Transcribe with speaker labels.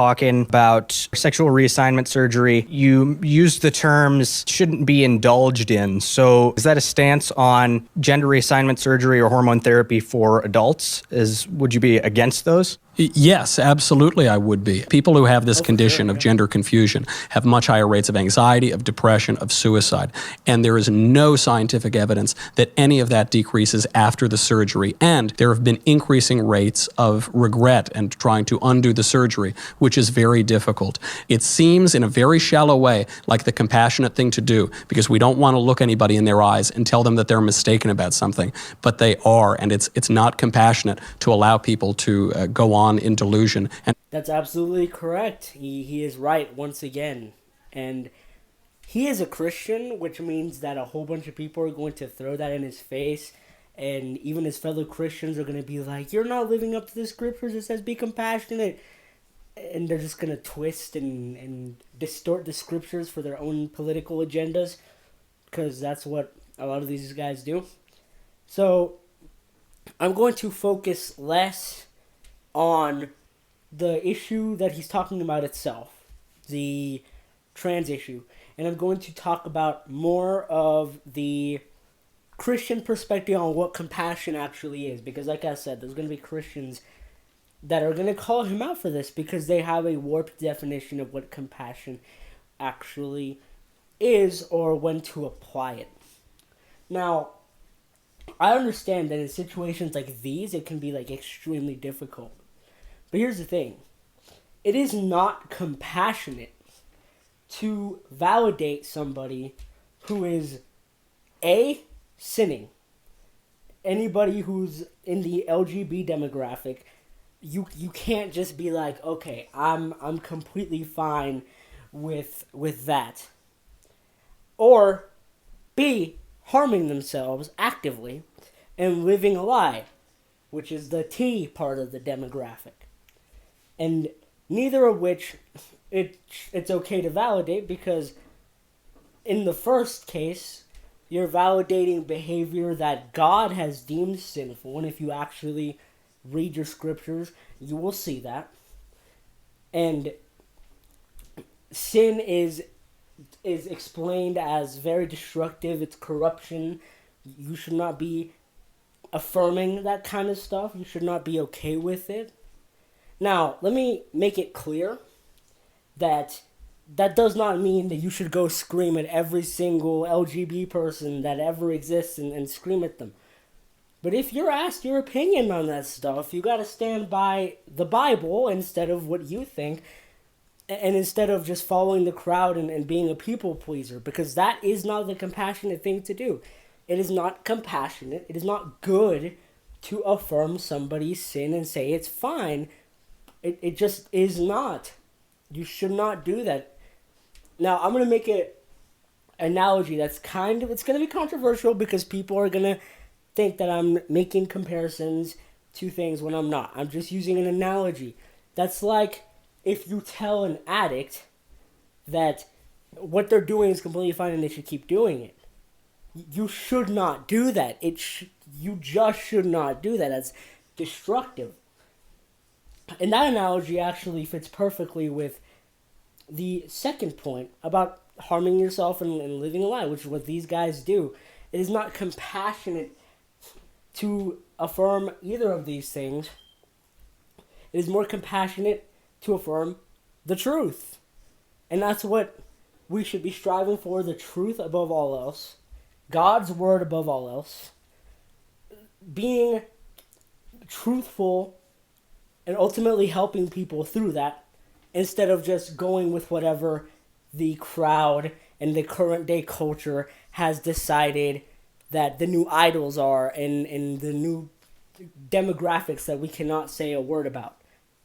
Speaker 1: talking about sexual reassignment surgery, you used the terms shouldn't be indulged in. So is that a stance on gender reassignment surgery or hormone therapy for adults? Would you be against those?
Speaker 2: Yes, absolutely I would be. People who have this condition of gender confusion have much higher rates of anxiety, of depression, of suicide. And there is no scientific evidence that any of that decreases after the surgery. And there have been increasing rates of regret and trying to undo the surgery, which is very difficult. It seems in a very shallow way like the compassionate thing to do, because we don't want to look anybody in their eyes and tell them that they're mistaken about something, but they are, and it's not compassionate to allow people to go on in delusion. And
Speaker 3: that's absolutely correct. He is right once again. And he is a Christian, which means that a whole bunch of people are going to throw that in his face. And even his fellow Christians are going to be like, you're not living up to the scriptures. It says be compassionate. And they're just going to twist and distort the scriptures for their own political agendas. Because that's what a lot of these guys do. So I'm going to focus less on the issue that he's talking about itself, the trans issue. And I'm going to talk about more of the Christian perspective on what compassion actually is. Because like I said, there's going to be Christians that are going to call him out for this because they have a warped definition of what compassion actually is or when to apply it. Now, I understand that in situations like these, it can be like extremely difficult. But here's the thing. It is not compassionate to validate somebody who is A, sinning. Anybody who's in the LGBT demographic, you can't just be like, okay, I'm completely fine with that. Or B, harming themselves actively and living a lie, which is the T part of the demographic. And neither of which it's okay to validate, because in the first case, you're validating behavior that God has deemed sinful. And if you actually read your scriptures, you will see that. And sin is explained as very destructive. It's corruption. You should not be affirming that kind of stuff. You should not be okay with it. Now, let me make it clear that does not mean that you should go scream at every single LGBT person that ever exists and scream at them. But if you're asked your opinion on that stuff, you got to stand by the Bible instead of what you think, and instead of just following the crowd and being a people pleaser, because that is not the compassionate thing to do. It is not compassionate. It is not good to affirm somebody's sin and say it's fine. It just is not. You should not do that. Now, I'm going to make an analogy that's it's going to be controversial because people are going to think that I'm making comparisons to things when I'm not. I'm just using an analogy. That's like if you tell an addict that what they're doing is completely fine and they should keep doing it. You should not do that. You just should not do that. That's destructive. And that analogy actually fits perfectly with the second point about harming yourself and living a lie, which is what these guys do. It is not compassionate to affirm either of these things. It is more compassionate to affirm the truth. And that's what we should be striving for, the truth above all else, God's word above all else, being truthful and ultimately helping people through that, instead of just going with whatever the crowd and the current day culture has decided that the new idols are and the new demographics that we cannot say a word about.